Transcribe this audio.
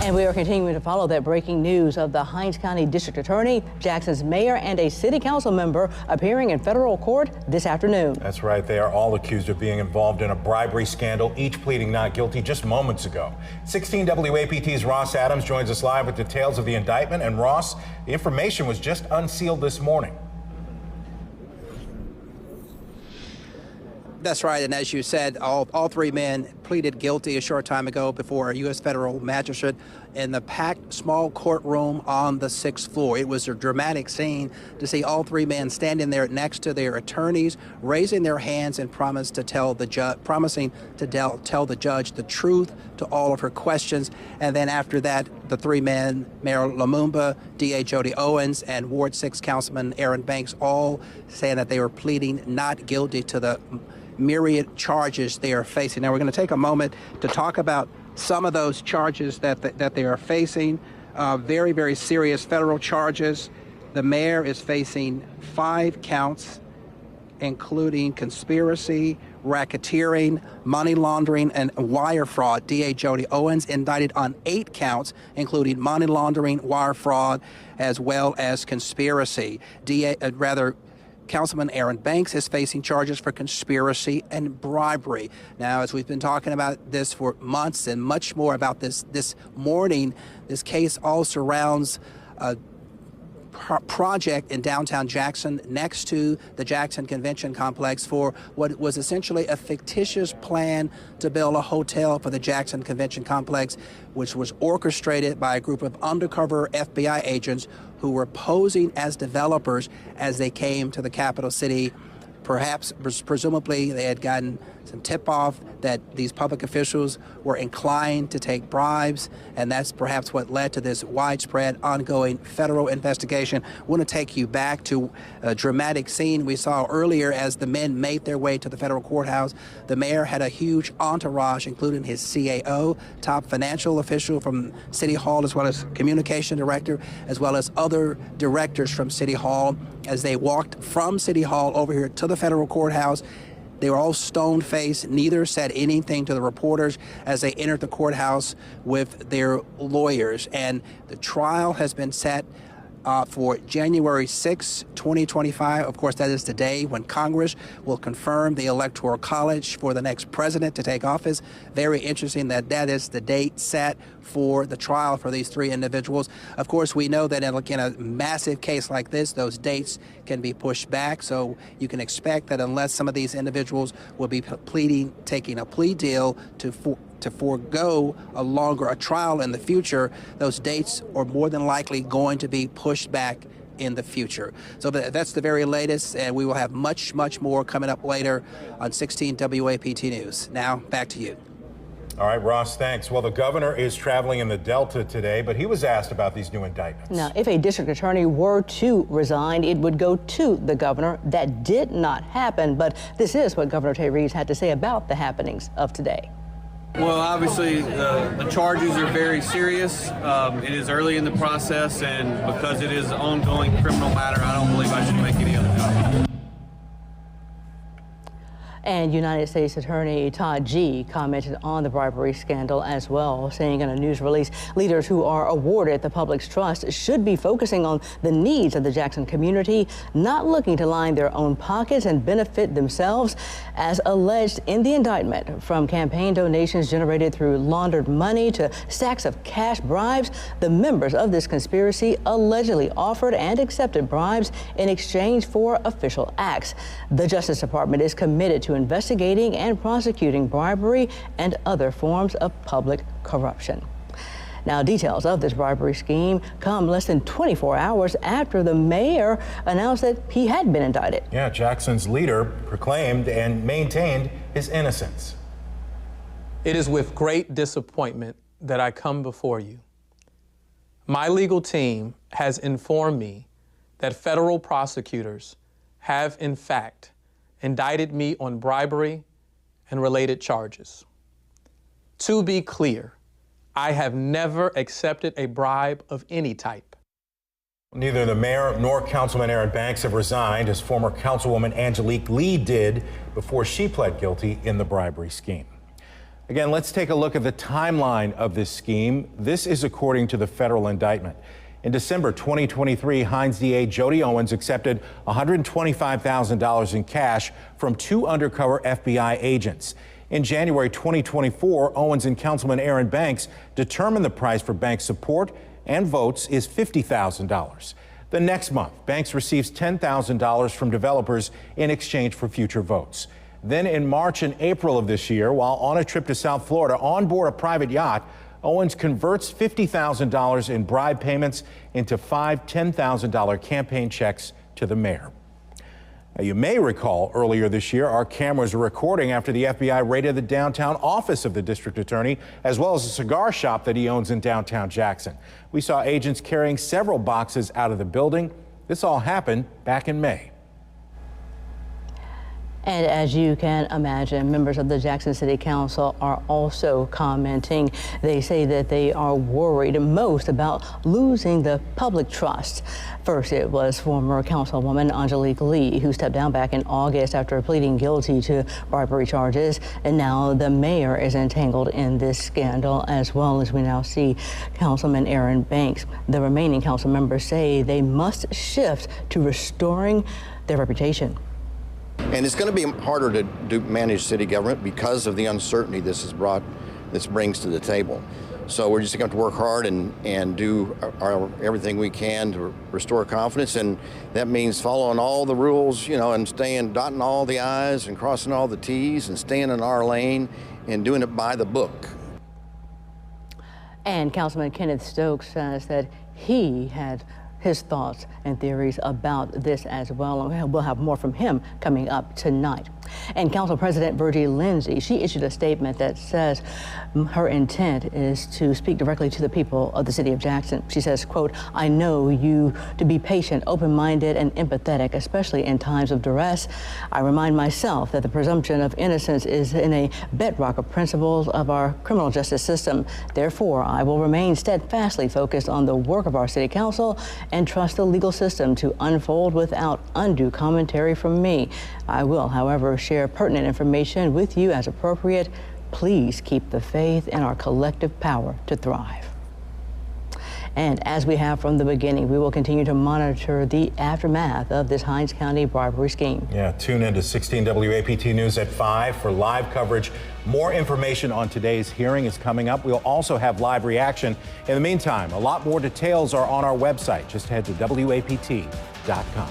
And we are continuing to follow that breaking news of the Hinds County District Attorney, Jackson's mayor, and a city council member appearing in federal court this afternoon. That's right. They are all accused of being involved in a bribery scandal, each pleading not guilty just moments ago. 16 WAPT's Ross Adams joins us live with details of the indictment. And Ross, the information was just unsealed this morning. That's right, and as you said, all three men pleaded guilty a short time ago before a U.S. federal magistrate in the packed small courtroom on the 6th floor. It was a dramatic scene to see all three men standing there next to their attorneys, raising their hands and promising to tell the judge the truth to all of her questions. And then after that, the three men, Mayor Lumumba, DA Jody Owens, and Ward 6 Councilman Aaron Banks, all saying that they were pleading not guilty to the myriad charges they are facing. Now we're going to take a moment to talk about some of those charges that they are facing. Very, very serious federal charges. The mayor is facing 5 counts, including conspiracy, racketeering, money laundering, and wire fraud. DA Jody Owens indicted on 8 counts, including money laundering, wire fraud, as well as conspiracy. Councilman Aaron Banks is facing charges for conspiracy and bribery. Now, as we've been talking about this for months and much more about this morning, this case all surrounds a project in downtown Jackson next to the Jackson Convention Complex for what was essentially a fictitious plan to build a hotel for the Jackson Convention Complex, which was orchestrated by a group of undercover FBI agents who were posing as developers as they came to the capital city. Perhaps, presumably, they had gotten some tip-off that these public officials were inclined to take bribes, and that's perhaps what led to this widespread, ongoing federal investigation. I want to take you back to a dramatic scene we saw earlier as the men made their way to the federal courthouse. The mayor had a huge entourage, including his CAO, top financial official from City Hall, as well as communication director, as well as other directors from City Hall. As they walked from City Hall over here to the federal courthouse, they were all stone-faced. Neither said anything to the reporters as they entered the courthouse with their lawyers. And the trial has been set for January 6, 2025. Of course, that is the day when Congress will confirm the Electoral College for the next president to take office. Very interesting that that is the date set for the trial for these 3 individuals. Of course, we know that in a massive case like this, those dates can be pushed back. So you can expect that unless some of these individuals will be taking a plea deal to forego a trial in the future, those dates are more than likely going to be pushed back in the future. So that's the very latest, and we will have much, much more coming up later on 16 WAPT News. Now, back to you. All right, Ross, thanks. Well, the governor is traveling in the Delta today, but he was asked about these new indictments. Now, if a district attorney were to resign, it would go to the governor. That did not happen, but this is what Governor Tate Reeves had to say about the happenings of today. Well, obviously, the charges are very serious. It is early in the process, and because it is an ongoing criminal matter, I don't believe I should make any other comment. And United States Attorney Todd G. commented on the bribery scandal as well, saying in a news release, leaders who are awarded the public's trust should be focusing on the needs of the Jackson community, not looking to line their own pockets and benefit themselves, as alleged in the indictment. From campaign donations generated through laundered money to stacks of cash bribes, the members of this conspiracy allegedly offered and accepted bribes in exchange for official acts. The Justice Department is committed to investigating and prosecuting bribery and other forms of public corruption. Now, details of this bribery scheme come less than 24 hours after the mayor announced that he had been indicted. Yeah, Jackson's leader proclaimed and maintained his innocence. It is with great disappointment that I come before you. My legal team has informed me that federal prosecutors have, in fact, indicted me on bribery and related charges. To be clear, I have never accepted a bribe of any type. Neither the mayor nor Councilman Aaron Banks have resigned, as former Councilwoman Angelique Lee did before she pled guilty in the bribery scheme. Again, let's take a look at the timeline of this scheme. This is according to the federal indictment. In December 2023, Hinds DA Jody Owens accepted $125,000 in cash from 2 undercover FBI agents. In January 2024, Owens and Councilman Aaron Banks determined the price for Banks' support and votes is $50,000. The next month, Banks receives $10,000 from developers in exchange for future votes. Then in March and April of this year, while on a trip to South Florida on board a private yacht, Owens converts $50,000 in bribe payments into 5 $10,000 campaign checks to the mayor. Now, you may recall earlier this year, our cameras were recording after the FBI raided the downtown office of the district attorney, as well as a cigar shop that he owns in downtown Jackson. We saw agents carrying several boxes out of the building. This all happened back in May. And as you can imagine, members of the Jackson City Council are also commenting. They say that they are worried most about losing the public trust. First, it was former Councilwoman Angelique Lee, who stepped down back in August after pleading guilty to bribery charges. And now the mayor is entangled in this scandal, as well as we now see Councilman Aaron Banks. The remaining council members say they must shift to restoring their reputation. And it's going to be harder to manage city government because of the uncertainty this brings to the table. So we're just going to have to work hard and do everything we can to restore confidence, and that means following all the rules, and dotting all the I's and crossing all the T's and staying in our lane and doing it by the book. And Councilman Kenneth Stokes says that he had his thoughts and theories about this as well. And we'll have more from him coming up tonight. And Council President Virgie Lindsay, she issued a statement that says her intent is to speak directly to the people of the city of Jackson. She says, quote, "I know you to be patient, open-minded, and empathetic, especially in times of duress. I remind myself that the presumption of innocence is in a bedrock of principles of our criminal justice system. Therefore, I will remain steadfastly focused on the work of our city council and trust the legal system to unfold without undue commentary from me. I will, however, share pertinent information with you as appropriate. Please keep the faith in our collective power to thrive." And as we have from the beginning, we will continue to monitor the aftermath of this Hinds County bribery scheme. Yeah, tune in to 16 WAPT News at 5 for live coverage. More information on today's hearing is coming up. We'll also have live reaction. In the meantime, a lot more details are on our website. Just head to WAPT.com.